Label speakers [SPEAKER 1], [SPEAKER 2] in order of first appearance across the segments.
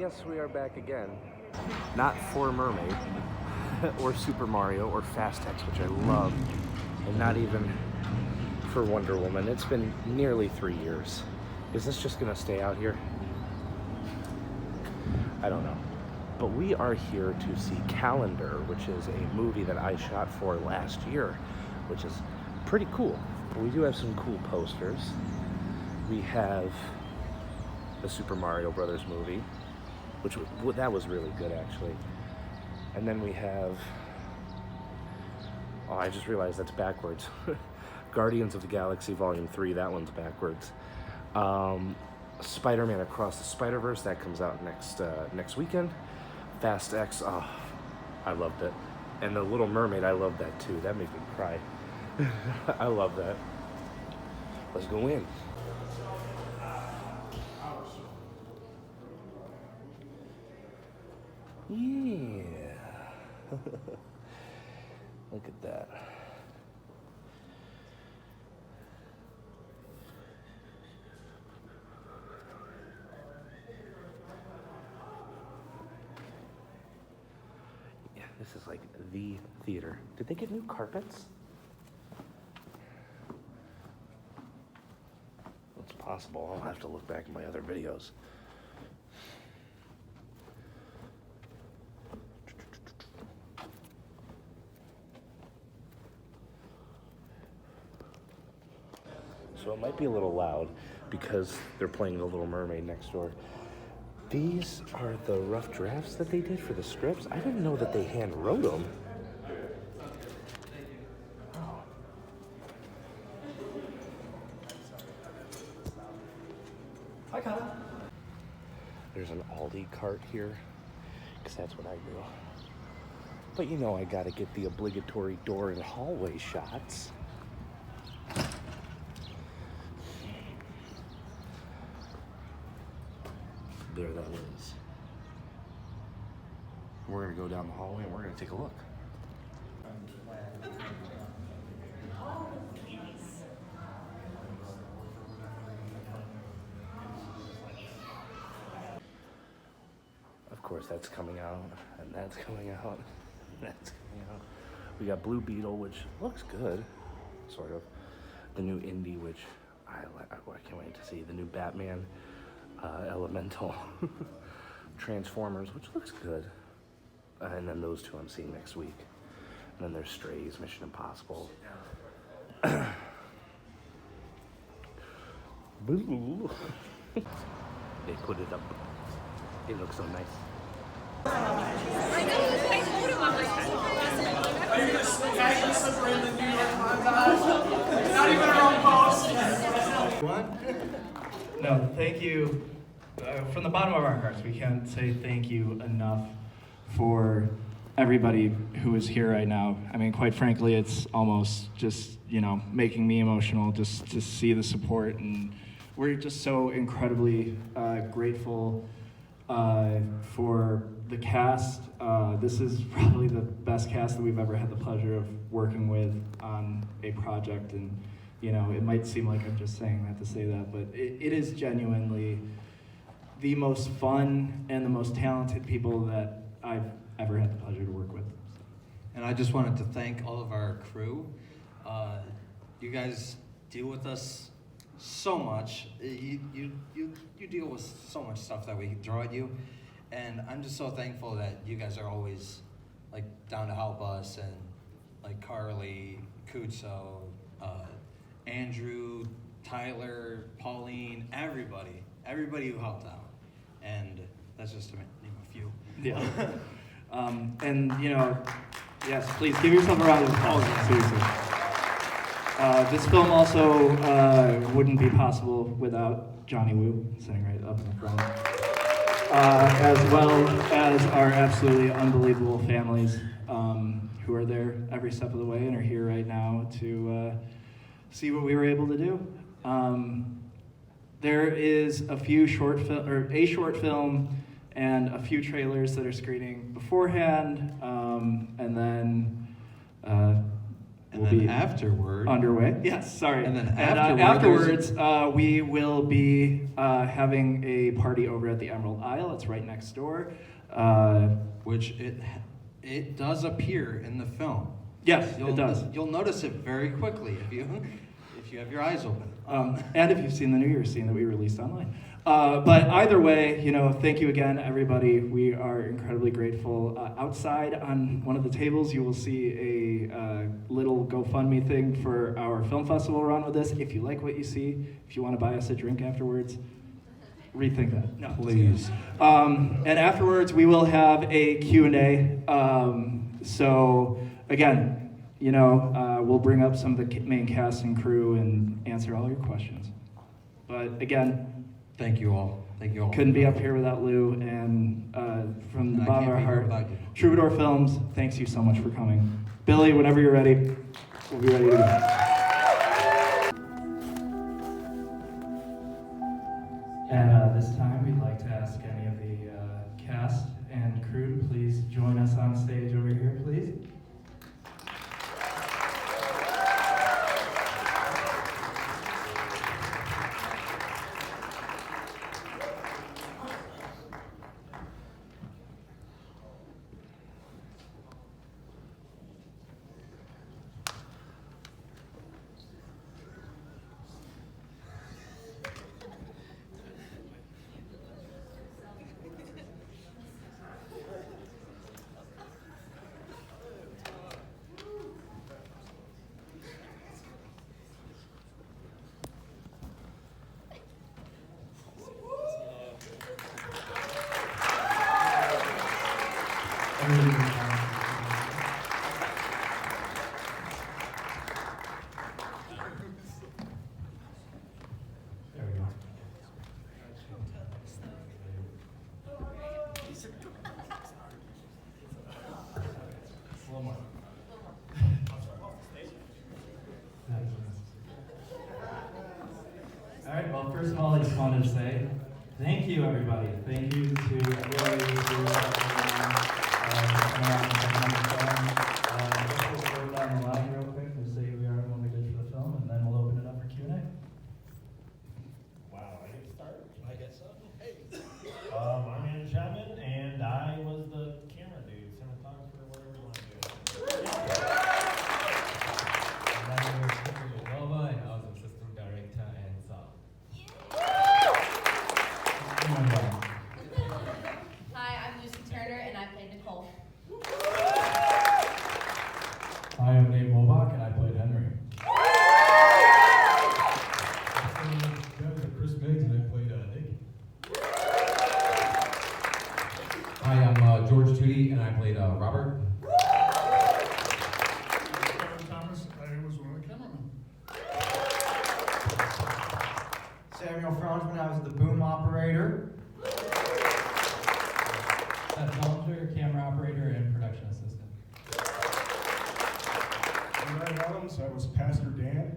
[SPEAKER 1] Yes, we are back again. Not for Mermaid, or Super Mario, or Fast X, which I love, and not even for Wonder Woman. It's been nearly 3 years. Is this just gonna stay out here? I don't know. But we are here to see Calendar, which is a movie that I shot for last year, which is pretty cool. But we do have some cool posters. We have the Super Mario Brothers movie, which that was really good actually. And then we have, oh, I just realized that's backwards. Guardians of the Galaxy Volume 3, that one's backwards. Spider-Man Across the Spider-Verse, that comes out next weekend. Fast X, oh, I loved it. And The Little Mermaid, I love that too. That made me cry. I love that. Let's go in. Yeah. Look at that. Yeah, this is like the theater. Did they get new carpets? It's possible. I'll have to look back at my other videos. So it might be a little loud because they're playing The Little Mermaid next door. These are the rough drafts that they did for the scripts. I didn't know that they hand wrote them. Oh.
[SPEAKER 2] Hi, Connor.
[SPEAKER 1] There's an Aldi cart here, because that's what I do. But you know I gotta get the obligatory door and hallway shots. There that is. We're gonna go down the hallway and we're gonna take a look. Of course, that's coming out, and that's coming out, and that's coming out. We got Blue Beetle, which looks good, sort of. The new Indy, which I can't wait to see. The new Batman. Elemental, Transformers, which looks good, and then those two I'm seeing next week. And then there's Strays, Mission Impossible. They put it up. It looks so nice.
[SPEAKER 2] Are you going to tag this up in the New York Times? Not even our own post. What? No, thank you. From the bottom of our hearts, we can't say thank you enough for everybody who is here right now. I mean, quite frankly, it's almost just, making me emotional just to see the support. And we're just so incredibly grateful for the cast. This is probably the best cast that we've ever had the pleasure of working with on a project. And, it might seem like I'm just saying that to say that, but it is genuinely the most fun and the most talented people that I've ever had the pleasure to work with.
[SPEAKER 3] And I just wanted to thank all of our crew. You guys deal with us so much. You deal with so much stuff that we throw at you. And I'm just so thankful that you guys are always down to help us, and Carly, Kutso, Andrew, Tyler, Pauline, everybody who helped out. And that's just to name a few.
[SPEAKER 2] Yeah. And yes, please give yourself a round of applause. Seriously. This film also wouldn't be possible without Johnny Woo, sitting right up in the front, as well as our absolutely unbelievable families who are there every step of the way and are here right now to see what we were able to do. There is a short film and a few trailers that are screening beforehand, and then
[SPEAKER 3] And
[SPEAKER 2] will
[SPEAKER 3] then
[SPEAKER 2] be
[SPEAKER 3] afterward,
[SPEAKER 2] underway. Yes, sorry.
[SPEAKER 3] And then
[SPEAKER 2] afterwards, we will be having a party over at the Emerald Isle. It's right next door.
[SPEAKER 3] which it does appear in the film.
[SPEAKER 2] Yes, it does.
[SPEAKER 3] You'll notice it very quickly if you have your eyes open.
[SPEAKER 2] And if you've seen the New Year's scene that we released online. But either way, thank you again, everybody. We are incredibly grateful. Outside on one of the tables, you will see a little GoFundMe thing for our film festival run with this. If you like what you see, if you want to buy us a drink afterwards, rethink that. No,
[SPEAKER 3] Please.
[SPEAKER 2] and afterwards, we will have a Q&A. So again, we'll bring up some of the main cast and crew and answer all your questions. But again,
[SPEAKER 3] Thank you all. Thank you all.
[SPEAKER 2] couldn't be up here without Lou, and from the
[SPEAKER 3] And I
[SPEAKER 2] bottom of our
[SPEAKER 3] can't be here
[SPEAKER 2] heart,
[SPEAKER 3] without you.
[SPEAKER 2] Troubadour Films, thanks you so much for coming. Billy, whenever you're ready, we'll be ready to go. And this time, we'd like to ask any of the cast and crew to please join us on stage over here, please. There we go. A little more. All right, well, first of all, I just wanted to say thank you, everybody. Thank you to everybody who Just we'll go down the line real quick and say who we are and what we did for the film, and then we'll open it up for Q&A.
[SPEAKER 4] Wow, I get to start? I guess so. Hey. I'm Andrew Chapman, and I was the camera dude, cinematographer, whatever you want to do.
[SPEAKER 5] My name is Stephen Villalba, and I was assistant director and sound.
[SPEAKER 6] Hi, I'm Lucy Turner, and I played Nicole.
[SPEAKER 5] Hi, I'm Nate Mobach, and I played Henry. I'm Chris Miggs, and I played Nick. Hi, I'm George Tootie, and I played Robert.
[SPEAKER 7] Kevin Thomas, I was one of the cameramen.
[SPEAKER 8] Samuel Franzman, I was the boom operator.
[SPEAKER 5] Seth Bellinger, camera operator and production assistant.
[SPEAKER 7] Ryan Adams, I was Pastor Dan.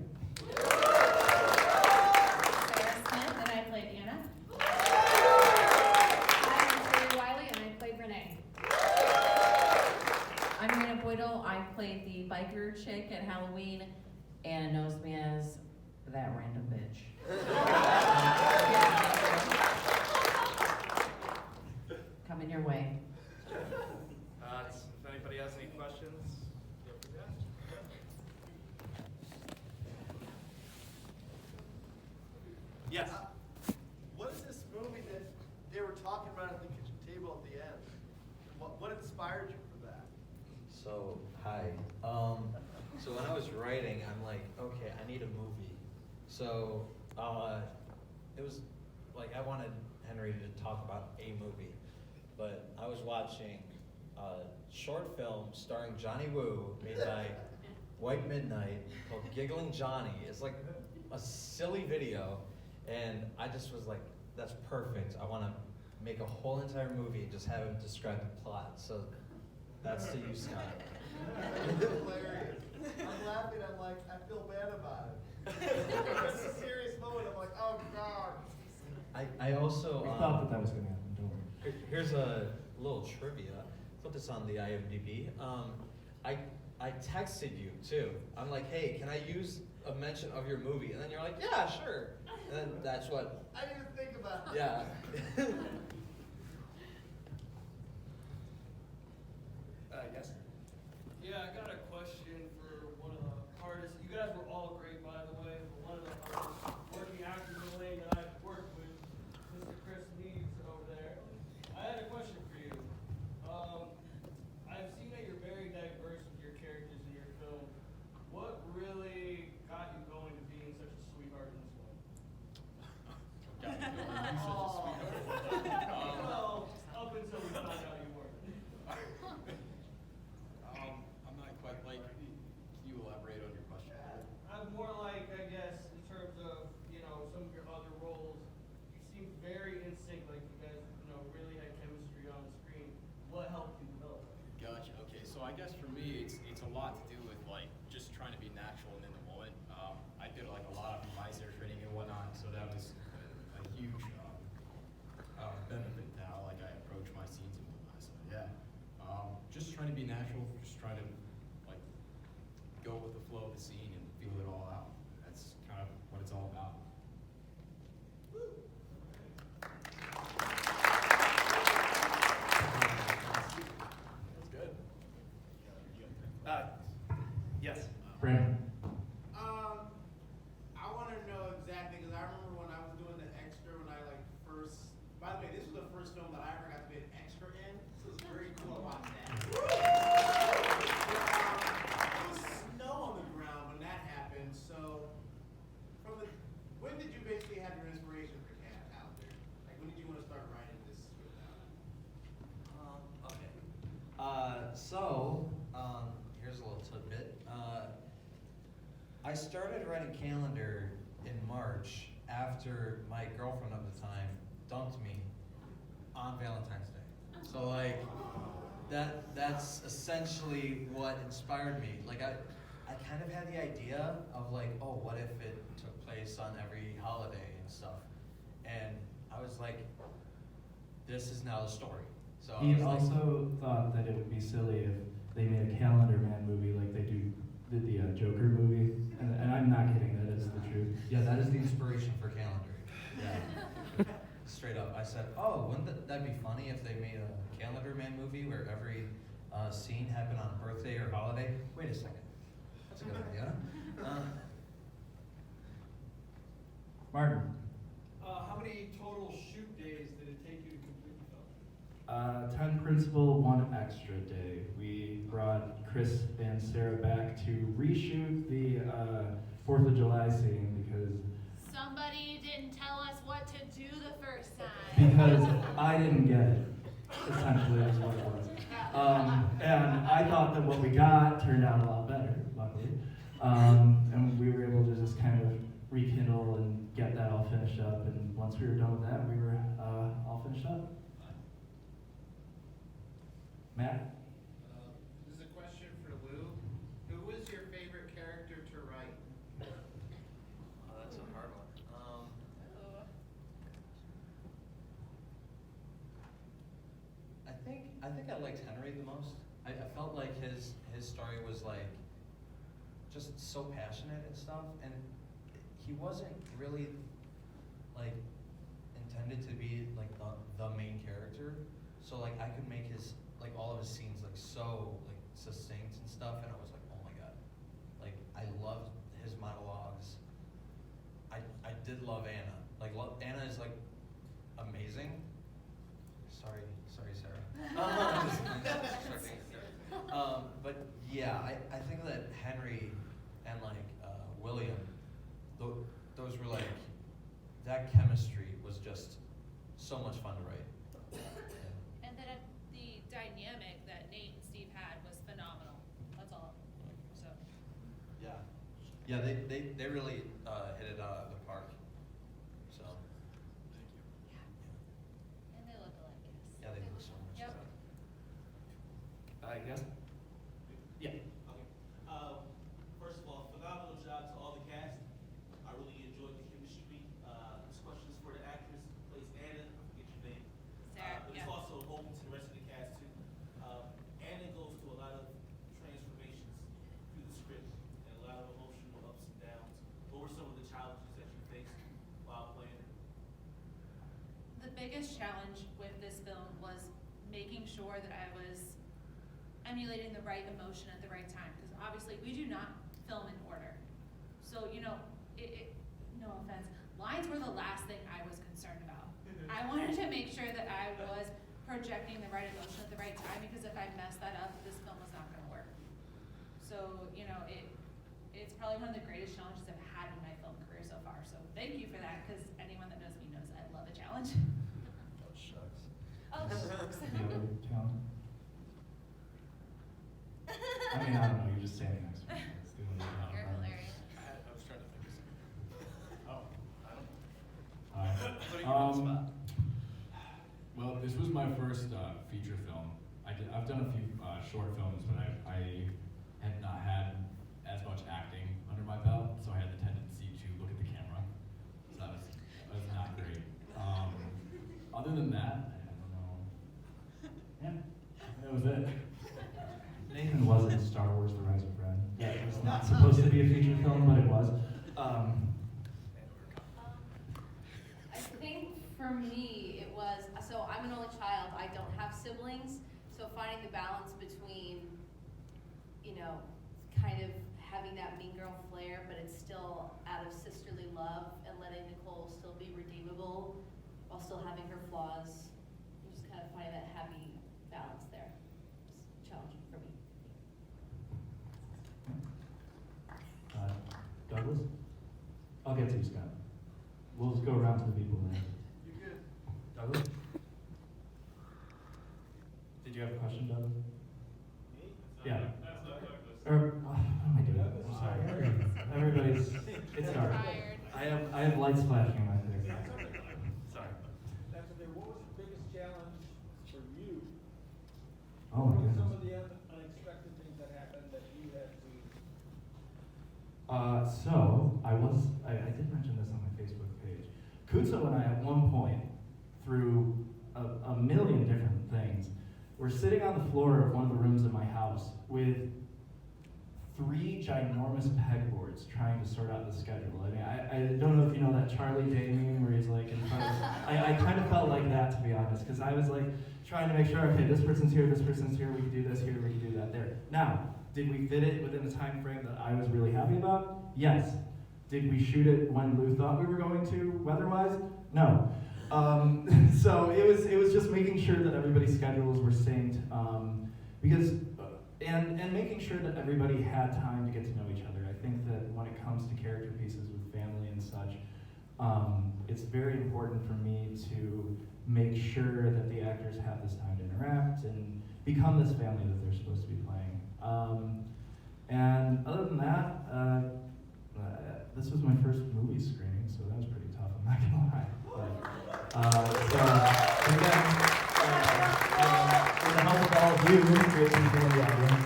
[SPEAKER 6] Sarah Smith, and I played Anna.
[SPEAKER 9] Hi, I'm Terry Wiley, and I played Renee.
[SPEAKER 6] I'm Rena Boydell. I played the biker chick at Halloween. Anna knows me as that random bitch. Coming your way.
[SPEAKER 2] If anybody has any questions, feel free to ask. Yes.
[SPEAKER 10] What is this movie that they were talking about at the kitchen table at the end? What inspired you for that?
[SPEAKER 3] So, hi. So when I was writing, I'm like, okay, I need a movie. So, it was like I wanted Henry to talk about a movie, but I was watching a short film starring Johnny Woo, made by White Midnight, called Giggling Johnny. It's like a silly video, and I just was like, that's perfect. I want to make a whole entire movie and just have him describe the plot. So that's to you, Scott.
[SPEAKER 10] It's hilarious. I'm laughing, I'm like, I feel bad about it. It's a serious moment, I'm like, oh God.
[SPEAKER 3] I also
[SPEAKER 2] We thought that was going to happen, don't worry.
[SPEAKER 3] here's a little trivia. Put this on the IMDb. I I texted you too. I'm like, hey, can I use a mention of your movie? And then you're like, yeah, sure. And then that's what,
[SPEAKER 10] I didn't even think about it.
[SPEAKER 3] yeah.
[SPEAKER 2] Yes.
[SPEAKER 11] Yeah, I got a question for one of the hardest. You guys were all great, by the way. But one of the hardest working actors in the lane that I've worked with, Mr. Chris Neves over there. I had a question for you. I've seen that you're very diverse with your characters in your film. What really got you going to being such a sweetheart in this one? Well, up until we found out you weren't.
[SPEAKER 5] I'm not quite like. Can you elaborate on your question?
[SPEAKER 11] I'm more like, I guess, in terms of, some of your other roles, you seem very in sync, like you guys, really had chemistry on the screen. What helped you develop that?
[SPEAKER 5] Gotcha. Okay, so I guess for me, it's a lot to do with like just trying to be natural and in the moment. I did like a lot of visor training and whatnot, so that was a huge benefit to how like I approach my scenes and whatnot. So yeah, just trying to be natural, just trying to like go with the flow of the scene and feel it all out. That's kind of what it's all about.
[SPEAKER 2] That's good. Yes.
[SPEAKER 4] Brandon.
[SPEAKER 10] I want to know exactly, because I remember when I was doing the extra, when I first, by the way, this was the first film that I ever got to be an extra in, so it's very cool to watch that. There was snow on the ground when that happened, so when did you basically have your inspiration for Cat out there? Like, when did you want to start writing this script out?
[SPEAKER 3] Okay. Here's a little tidbit. I started writing Calendar in March after my girlfriend at the time dumped me on Valentine's Day. So that's essentially what inspired me. Like I kind of had the idea of like, oh, what if it took place on every holiday and stuff? And I was like, this is now the story. So I
[SPEAKER 12] He
[SPEAKER 3] was like,
[SPEAKER 12] also thought that it would be silly if they made a Calendar Man movie like they did the Joker movie, and I'm not kidding, that is the truth.
[SPEAKER 3] yeah, that is the inspiration for Calendar. Yeah. Straight up. I said, oh, wouldn't that be funny if they made a Calendar Man movie where every scene happened on a birthday or holiday? Wait a second. That's a good idea.
[SPEAKER 12] Martin.
[SPEAKER 11] How many total shoot days did it take you to complete the film?
[SPEAKER 12] 10 principal, 1 extra day. We brought Chris and Sarah back to reshoot the 4th of July scene because
[SPEAKER 9] Somebody didn't tell us what to do the first time.
[SPEAKER 12] because I didn't get it. Essentially, is what it was. And I thought that what we got turned out a lot better, luckily. And we were able to just kind of rekindle and get that all finished up. And once we were done with that, we were all finished up. Matt?
[SPEAKER 10] This is a question for Lou. Who was your favorite character to write?
[SPEAKER 3] Oh, that's a hard one. I think I liked Henry the most. I felt like his story was like just so passionate and stuff, and he wasn't really like intended to be like the main character. So like I could make his like all of his scenes like so like succinct and stuff, and I was like, oh my god, like I loved his monologues. I did love Anna. Like Anna is like amazing. Sorry, Sarah. But yeah, I think that Henry and like William, those were like, that chemistry was just so much fun to write.
[SPEAKER 9] And then the dynamic that Nate and Steve had was phenomenal. That's all. So.
[SPEAKER 3] Yeah, they really hit it out of the park. So.
[SPEAKER 9] And they look alike, yes.
[SPEAKER 3] Yeah, they look so much
[SPEAKER 9] Yep.
[SPEAKER 3] alike.
[SPEAKER 2] Yes. Yeah.
[SPEAKER 11] Okay. First of all, phenomenal job to all the cast. I really enjoyed the chemistry. This question is for the actress who plays Anna. I forget your name.
[SPEAKER 9] Sarah,
[SPEAKER 11] But
[SPEAKER 9] yeah.
[SPEAKER 11] it's also open to the rest of the cast too. Anna goes through a lot of transformations
[SPEAKER 9] making sure that I was emulating the right emotion at the right time, because obviously we do not film in order. So, you know, no offense, lines were the last thing I was concerned about. I wanted to make sure that I was projecting the right emotion at the right time, because if I messed that up, this film was not gonna work. So, you know, it's probably one of the greatest challenges I've had in my film career so far. So thank you for that, because anyone that knows me knows I love a challenge.
[SPEAKER 3] Oh, shucks.
[SPEAKER 9] Oh, shucks.
[SPEAKER 12] The other challenge? I mean, I don't know, you're just standing next to me. It's doing it.
[SPEAKER 9] You're hilarious.
[SPEAKER 5] I was trying to think of something.
[SPEAKER 4] Oh, I don't.
[SPEAKER 5] Putting you on the spot.
[SPEAKER 13] Well, this was my first feature film. I've done a few short films, but I had not had as much acting under my belt, so I had the tendency to look at the camera. So that was not great. Other than that, I don't know.
[SPEAKER 12] Yeah, that was it. Nathan was in Star Wars: The Rise of Ren. Yeah, it was not supposed to be a feature film, but it was.
[SPEAKER 14] I think for me, it was, so I'm an only child, I don't have siblings, so finding the balance between, you know, kind of having that mean girl flair, but it's still out of sisterly love, and letting Nicole still be redeemable while still having her flaws, and just kind of finding that happy balance there. It's challenging for me.
[SPEAKER 12] Douglas? I'll get to you, Scott. We'll just go around to the people there.
[SPEAKER 10] You're good.
[SPEAKER 12] Douglas? Did you have a question, Douglas?
[SPEAKER 10] Me?
[SPEAKER 12] Yeah.
[SPEAKER 4] That's not Douglas.
[SPEAKER 12] What am I doing? I'm sorry. Everybody's, it's dark.
[SPEAKER 9] Tired.
[SPEAKER 12] I have lights flashing in my face. Sorry.
[SPEAKER 10] That's okay. What was the biggest challenge for you?
[SPEAKER 12] Oh my goodness.
[SPEAKER 10] Some of the unexpected things that happened that you had to.
[SPEAKER 12] So I did mention this on my Facebook page. Kutso and I at one point, through a million different things, were sitting on the floor of one of the rooms in my house with 3 ginormous pegboards trying to sort out the schedule. I mean, I don't know if you know that Charlie Day meme where he's like in front of, I kind of felt like that, to be honest, because I was like trying to make sure, okay, this person's here, we can do this here, we can do that there. Now, did we fit it within the time frame that I was really happy about? Yes. Did we shoot it when Lou thought we were going to, weather-wise? No. So it was just making sure that everybody's schedules were synced, because and making sure that everybody had time to get to know each other. I think that when it comes to character pieces with family and such, it's very important for me to make sure that the actors have this time to interact and become this family that they're supposed to be playing. And other than that, this was my first movie screening, so that was pretty tough, I'm not gonna lie. But, again, with the help of all of you, great people in the audience,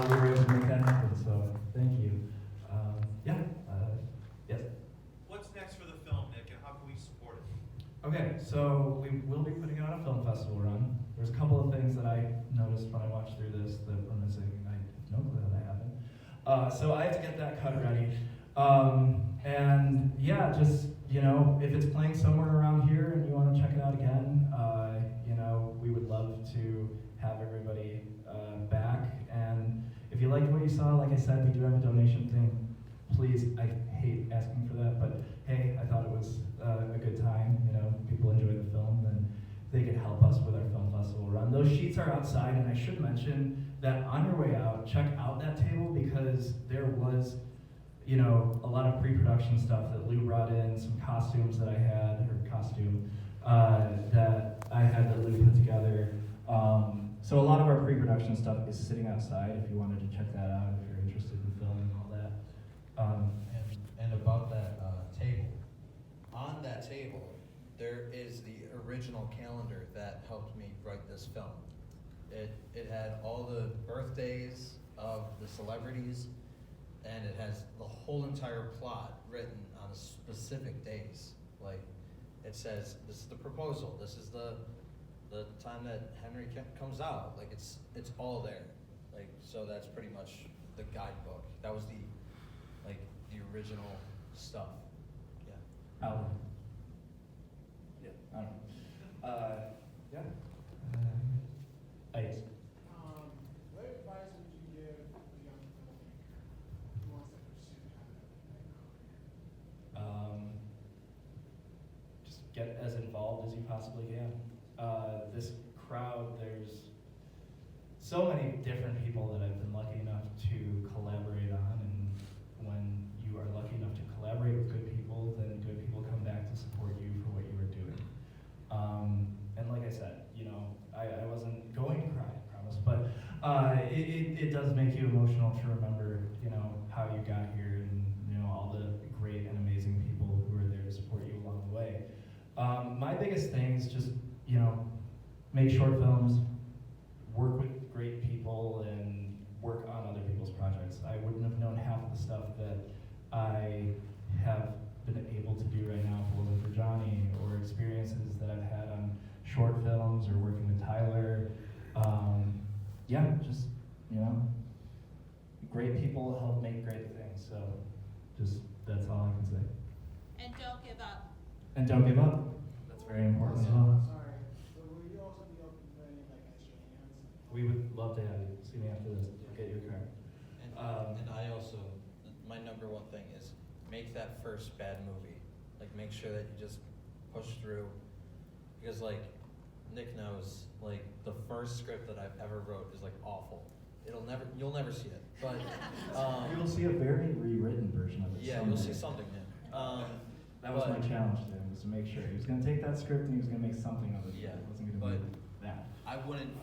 [SPEAKER 12] we were able to make that happen, so thank you. Yes?
[SPEAKER 10] What's next for the film, Nick, and how can we support it?
[SPEAKER 12] Okay, so we will be putting out a film festival run. There's a couple of things that I noticed when I watched through this that were missing. I have no clue how that happened. So I have to get that cut ready. And yeah, just, you know, if it's playing somewhere around here and you want to check it out again, you know, we would love to have everybody back. And if you liked what you saw, like I said, we do have a donation thing. Please, I hate asking for that, but hey, I thought it was a good time. You know, people enjoy the film, and they could help us with our film festival run. Those sheets are outside, and I should mention that on your way out, check out that table, because there was, you know, a lot of pre-production stuff that Lou brought in, some costumes that I had, or costume, that I had that Lou put together. So a lot of our pre-production stuff is sitting outside if you wanted to check that out, if you're interested in film and all that.
[SPEAKER 3] And about that table, on that table, there is the original calendar that helped me write this film. It had all the birthdays of the celebrities, and it has the whole entire plot written on specific days. Like, it says, this is the proposal, this is the time that Henry comes out. Like, it's all there. Like, so that's pretty much the guidebook. That was the original stuff. Yeah.
[SPEAKER 12] Alan.
[SPEAKER 3] Yeah.
[SPEAKER 12] I don't know. Yeah. you possibly can. This crowd, there's so many different people that I've been lucky enough to collaborate on, and when you are lucky enough to collaborate with good people, then good people come back to support you for what you are doing. And like I said, I wasn't going to cry, I promise, but it does make you emotional to remember, how you got here and, all the great and amazing people who are there to support you along the way. My biggest thing is just, make short films, work with great people, and work on other people's projects. I wouldn't have known half of the stuff that I have been able to do right now for Women for Johnny, or experiences that I've had on short films or working with Tyler. Just, great people help make great things. So that's all I can say.
[SPEAKER 9] And don't give up.
[SPEAKER 12] And don't give up. That's very important as well.
[SPEAKER 10] Sorry, but will you also be open for any shenanigans?
[SPEAKER 12] We would love to have you. See me after this. Get your card.
[SPEAKER 3] And I also, my number one thing is make that first bad movie. Like, make sure that you just push through, because Nick knows, the first script that I've ever wrote is awful. You'll never see it, but
[SPEAKER 12] You'll see a very rewritten version of it.
[SPEAKER 3] yeah,
[SPEAKER 12] someday.
[SPEAKER 3] you'll see something new.
[SPEAKER 12] That was my challenge to him, was to make sure he was going to take that script and he was going to make something of it.
[SPEAKER 3] Yeah,
[SPEAKER 12] It wasn't going to
[SPEAKER 3] but
[SPEAKER 12] be that.
[SPEAKER 3] I wouldn't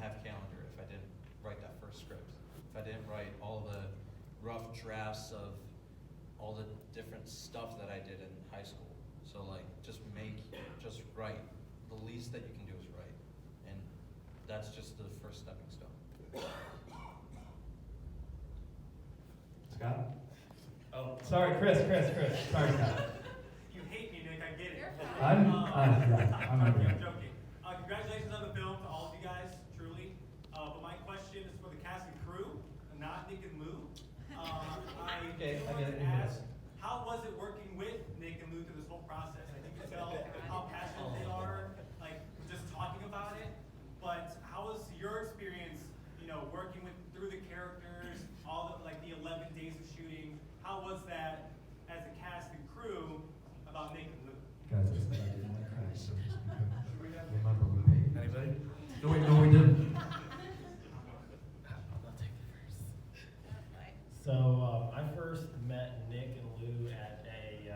[SPEAKER 3] have Calendar if I didn't write that first script. If I didn't write all the rough drafts of all the different stuff that I did in high school. So just write. The least that you can do is write, and that's just the first stepping stone.
[SPEAKER 12] Scott? Oh, sorry, Chris. Sorry, Scott.
[SPEAKER 11] You hate me, Nick, I get it.
[SPEAKER 12] I'm
[SPEAKER 11] joking. Congratulations on the film to all of you guys, truly. But my question is for the cast and crew, not Nick and Lou.
[SPEAKER 3] Okay, I get it.
[SPEAKER 11] Ask, how was it working with Nick and Lou through this whole process? I think you can tell how passionate they are, just talking about it. But how was your experience, working through the characters, all the 11 days of shooting? How was that as a cast and crew about Nick and Lou?
[SPEAKER 12] Guys, I said I didn't want to cry, so just
[SPEAKER 3] Remember, we paid.
[SPEAKER 12] Anybody?
[SPEAKER 3] No, we didn't.
[SPEAKER 4] So I first met Nick and Lou at a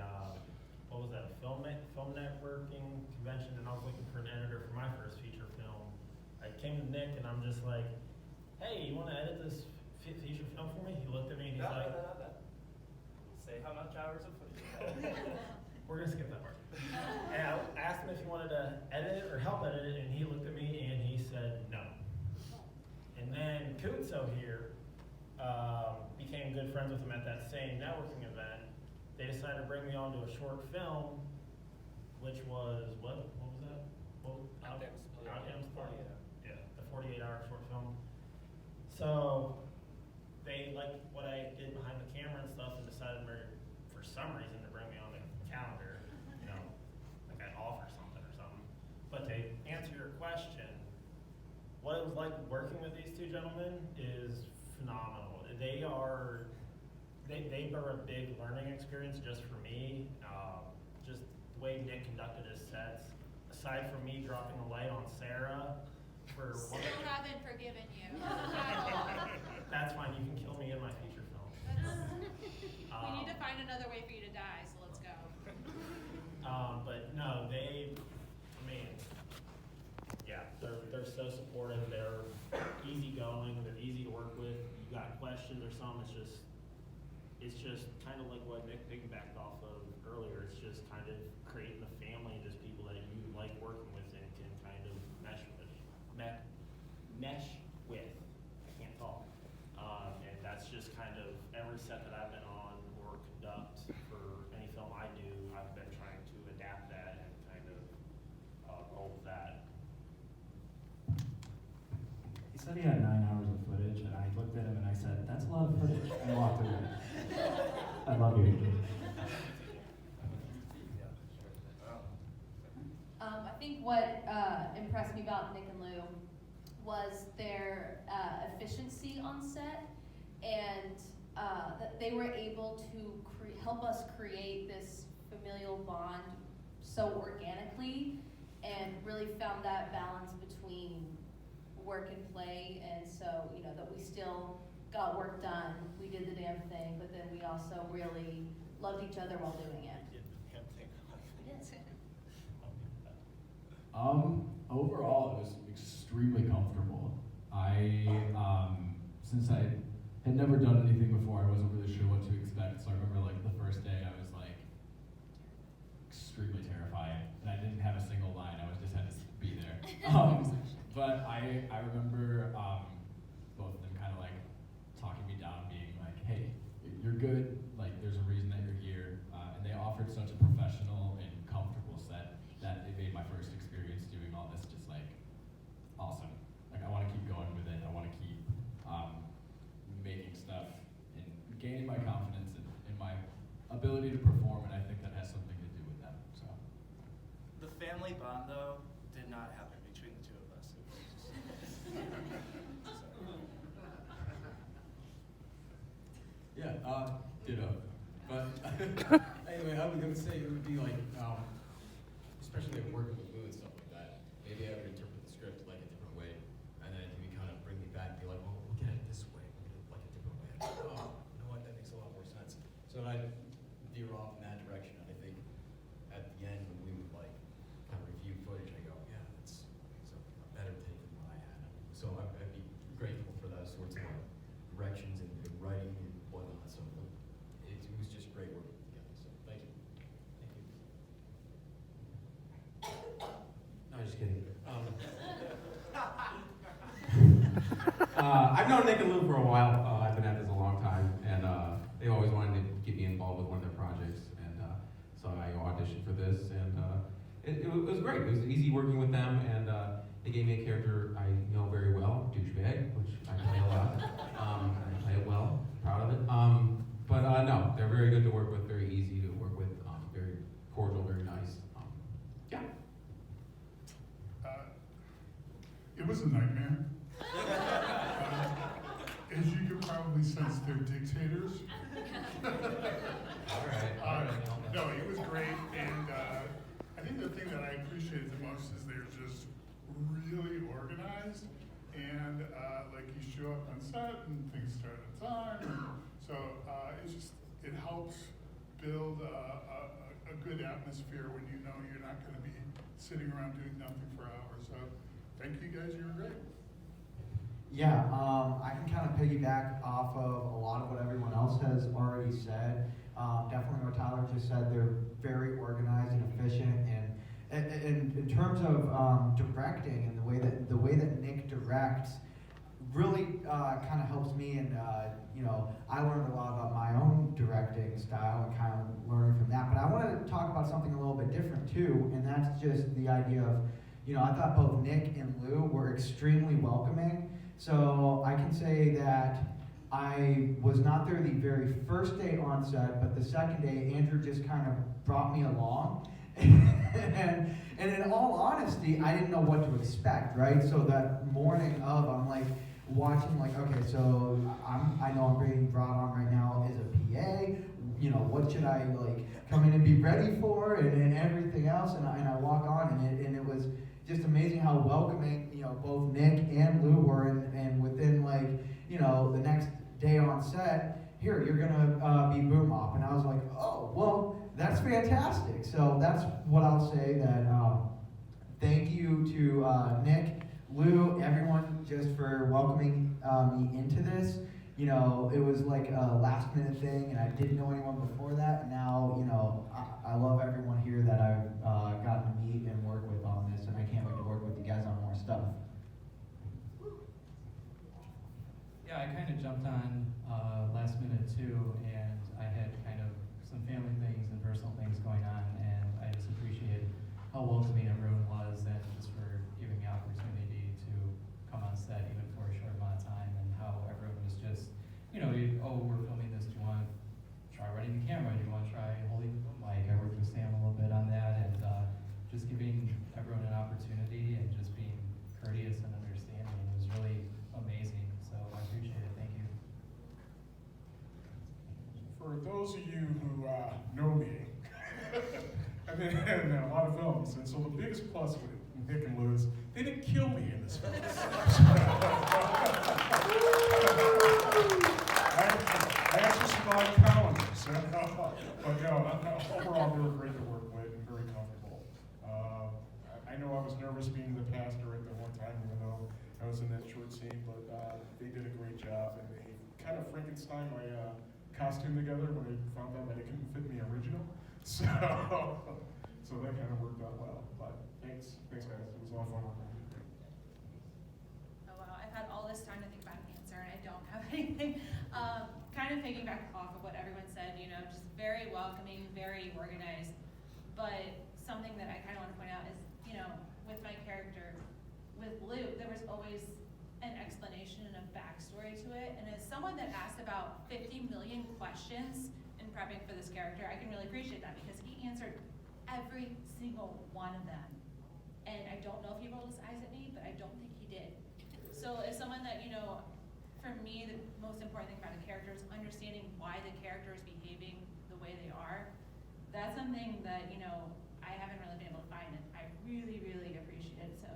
[SPEAKER 4] film networking convention, and I was looking for an editor for my first feature film. I came to Nick and I'm just like, "Hey, you want to edit this feature film for me?" He looked at me and he's like,
[SPEAKER 11] Say how much hours of footage.
[SPEAKER 4] "We're gonna skip that part." And I asked him if he wanted to edit it or help edit it, and he looked at me and he said no. And then Kunzo here became good friends with him at that same networking event. They decided to bring me on to a short film, which was, what was that? Outdoors Party. Yeah, the 48-hour short film. So they liked what I did behind the camera and stuff, and decided for some reason to bring me on the calendar, like I'd offer something or something. But to answer your question, what it was like working with these two gentlemen is phenomenal. They are a big learning experience just for me. Just the way Nick conducted his sets, aside from me dropping the light on Sarah for
[SPEAKER 9] Still haven't forgiven you.
[SPEAKER 4] That's fine, you can kill me in my feature film.
[SPEAKER 9] We need to find another way for you to die, so let's go.
[SPEAKER 4] But no, they're so supportive, they're easygoing, they're easy to work with. You got questions or something, it's just kind of like what Nick piggybacked off of earlier. It's just kind of creating a family, just people that you like working with and can kind of mesh with. I can't talk. And that's just kind of every set that I've been on or conduct for any film I do, I've been trying to adapt that and kind of roll with that.
[SPEAKER 12] He said he had 9 hours of footage, and I looked at him and I said, "That's a lot of footage," and walked away. I love you.
[SPEAKER 14] I think what impressed me about Nick and Lou was their efficiency on set, and that they were able to help us create this familial bond so organically, and really found that balance between work and play, and so, you know, that we still got work done, we did the damn thing, but then we also really loved each other while doing it.
[SPEAKER 13] Overall, it was extremely comfortable. Since I had never done anything before, I wasn't really sure what to expect. So I remember like the first day, I was like extremely terrified, and I didn't have a single line. I was just had to be there. But I remember both of them kind of like talking me down, being like, "Hey, you're good. Like, there's a reason that you're here." And they offered such a professional and comfortable set that it made my first experience doing all this just like awesome. Like, I want to keep going with it. I want to keep making stuff and gaining my confidence in my ability to perform, and I think that has something to do with that. So
[SPEAKER 2] The family bond, though, did not happen between the two of us. It was just,
[SPEAKER 5] Yeah, ditto. But anyway, I was gonna say it would be like, especially like working with Lou and stuff like that. Maybe I would interpret the script like a different way, and then he would kind of bring me back and be like, "Well, look at it this way. Look at it like a different way." Oh, you know what? That makes a lot more sense. So I veer off in that direction, and I think at the end when we would like kind of review footage, I go, "Yeah, it's a better take than what I had." So I'd be grateful for those sorts of directions and writing and whatnot. So it was just great working together. So thank you.
[SPEAKER 15] No, just kidding. I've known Nick and Lou for a while. I've been at this a long time, and they always wanted to get me involved with one of their projects, and so I auditioned for this, and it was great. It was easy working with them, and they gave me a character I know very well, douchebag, which I play a lot. I play it well, proud of it. But no, they're very good to work with, very easy to work with, very cordial, very nice. Yeah.
[SPEAKER 7] It was a nightmare. As you could probably sense, they're dictators.
[SPEAKER 15] All right.
[SPEAKER 7] No, it was great, and I think the thing that I appreciated the most is they're just really organized, and like you show up on set and things start on time, and so it helps build a good atmosphere when you know you're not going to be sitting around doing nothing for hours. So thank you guys, you were great.
[SPEAKER 8] Yeah, I can kind of piggyback off of a lot of what everyone else has already said. Definitely what Tyler just said, they're very organized and efficient, and in terms of directing and the way that Nick directs really kind of helps me, and you know, I learned a lot about my own directing style and kind of learning from that. But I wanted to talk about something a little bit different too, and that's just the idea of, you know, I thought both Nick and Lou were extremely welcoming. So I can say that I was not there the very first day on set, but the second day, Andrew just kind of brought me along. and in all honesty, I didn't know what to expect, right? So that morning of, I'm like watching, like, okay, so I know I'm being brought on right now as a PA. You know, what should I like come in and be ready for, and everything else. And I walk on, and it was just amazing how welcoming, you know, both Nick and Lou were, and within like, you know, the next day on set, here, you're gonna be Boom Op. And I was like, oh, well, that's fantastic. So that's what I'll say, that thank you to Nick, Lou, everyone, just for welcoming me into this. You know, it was like a last minute thing, and I didn't know anyone before that. And now, you know, I love everyone here that I've gotten to meet and work with on this, and I can't wait to work with you guys on more stuff.
[SPEAKER 12] Yeah, I kind of jumped on last minute too, and I had kind of some family things and personal things going on, and I just appreciated how welcoming everyone was, and just for giving me opportunity to come on set even for a short amount of time, and how everyone was just, you know, oh, we're filming this, do you want to try running the camera, do you want to try holding the boom mic? I worked with Sam a little bit on that, and just giving everyone an opportunity and just being courteous and understanding. It was really amazing, so I appreciate it. Thank you.
[SPEAKER 7] For those of you who know me, I been in a lot of films, and so the biggest plus with Nick and Lou is they didn't kill me in this film. I actually survived calendars, but no, overall they were great to work with and very comfortable. I know I was nervous being the pastor at the one time, even though I was in that short scene, but they did a great job, and they kind of Frankenstein my costume together when they found out that it couldn't fit me original. So that kind of worked out well. But thanks guys. It was a lot of fun working with you.
[SPEAKER 9] Oh wow, I've had all this time to think about an answer and I don't have anything. Kind of piggyback off of what everyone said, you know, just very welcoming, very organized. But something that I kind of want to point out is, you know, with my character, with Luke, there was always an explanation and a backstory to it. And as someone that asked about 50 million questions in prepping for this character, I can really appreciate that because he answered every single one of them. And I don't know if he rolled his eyes at me, but I don't think he did. So as someone that, you know, for me, the most important thing about a character is understanding why the character is behaving the way they are. That's something that, you know, I haven't really been able to find, and I really, really appreciate it, so.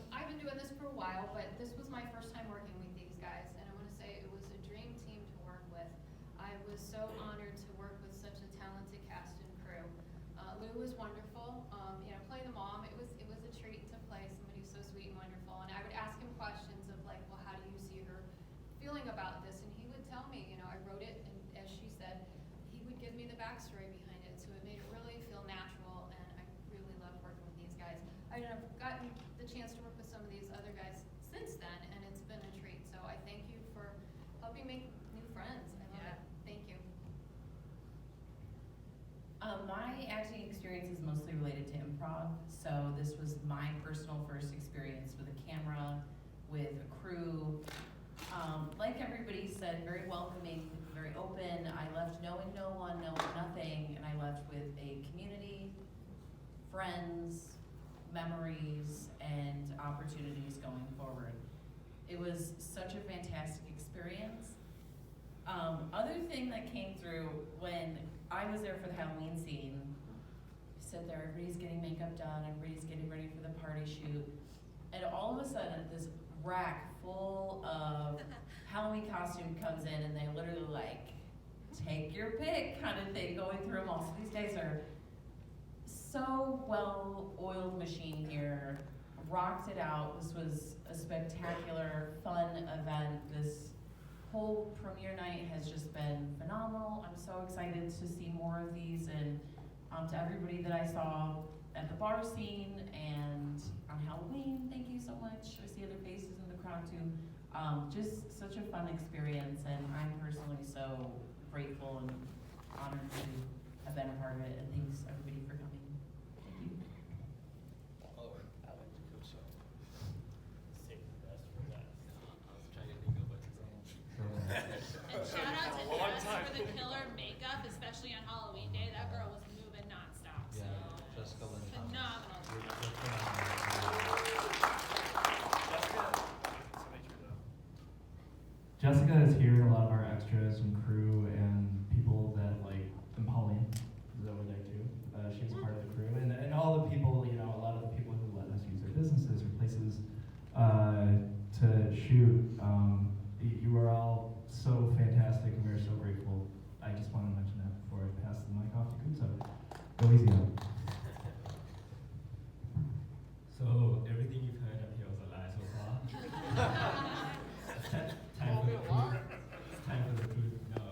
[SPEAKER 16] I've been doing this for a while, but this was my first time working with these guys, and I want to say it was a dream team to work with. I was so honored to work with such a talented cast and crew. Lou was wonderful. You know, playing the mom, it was a treat to play somebody so sweet and wonderful. And I would ask him questions of like, well, how do you see her feeling about this? And he would tell me, you know, I wrote it, and as she said, he would give me the backstory behind it, so it made it really feel natural. And I really love working with these guys. I've gotten the chance to work with some of these other guys since then, and it's been a treat. So I thank you for helping make new friends. I love it. Thank you.
[SPEAKER 6] My acting experience is mostly related to improv, so this was my personal first experience with a camera, with a crew. Like everybody said, very welcoming, very open. I left knowing no one, knowing nothing, and I left with a community, friends, memories, and opportunities going forward. It was such a fantastic experience. Other thing that came through when I was there for the Halloween scene, sit there, everybody's getting makeup done, everybody's getting ready for the party shoot, and all of a sudden this rack full of Halloween costume comes in, and they literally like, take your pick kind of thing, going through them all. So these guys are so well-oiled machine here, rocked it out. This was a spectacular, fun event. This whole premiere night has just been phenomenal. I'm so excited to see more of these, and to everybody that I saw at the bar scene and on Halloween, thank you so much. I see other faces in the crowd too. Just such a fun experience, and I'm personally so grateful and honored to have been a part of it, and thanks everybody for coming. Thank you.
[SPEAKER 9] And shout out to Jess for the killer makeup, especially on Halloween day. That girl was moving nonstop. So
[SPEAKER 3] Jessica Lynn.
[SPEAKER 9] phenomenal.
[SPEAKER 12] Jessica is here, a lot of our extras and crew and people that like, and Pauline is over there too. She's part of the crew, and all the people, you know, a lot of the people who let us use their businesses or places to shoot. You are all so fantastic, and we are so grateful. I just want to mention that before I pass the mic off to Kutso. Go easy on.
[SPEAKER 17] So everything you've heard up here was a lie so far. Time for the truth. Time for the truth. No,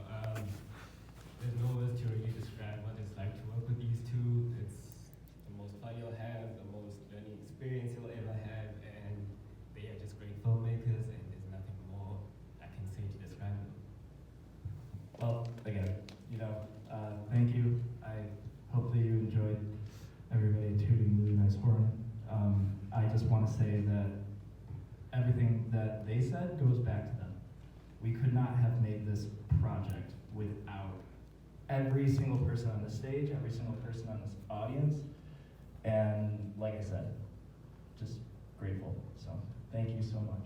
[SPEAKER 17] there's no words to really describe what it's like to work with these two. It's the most fun you'll have, the most learning experience you'll ever have, and they are just great filmmakers, and there's nothing more I can say to describe them.
[SPEAKER 12] Well, again, you know, thank you. Hopefully you enjoyed everybody tooting really nice horn. I just want to say that everything that they said goes back to them. We could not have made this project without every single person on the stage, every single person on this audience, and like I said, just grateful. So thank you so much.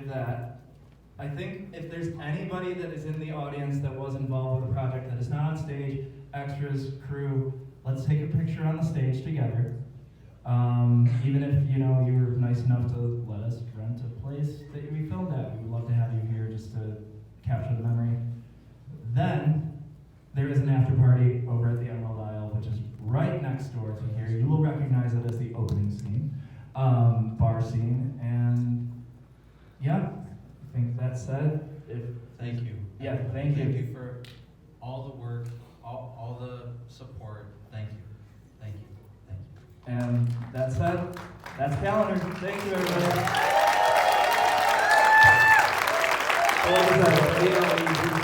[SPEAKER 12] with that, I think if there's anybody that is in the audience that was involved with the project that is not on stage, extras, crew, let's take a picture on the stage together. Even if you were nice enough to let us rent a place that we filmed at, we would love to have you here just to capture the memory. Then there is an after party over at the Emerald Isle, which is right next door to here. You will recognize it as the opening scene, bar scene, and yeah, I think that said,
[SPEAKER 3] Thank you.
[SPEAKER 12] Yeah, thank you.
[SPEAKER 3] Thank you for all the work, all the support. Thank you. Thank you. Thank you.
[SPEAKER 12] And that said, that's calendar. Thank you, everybody. So like I said,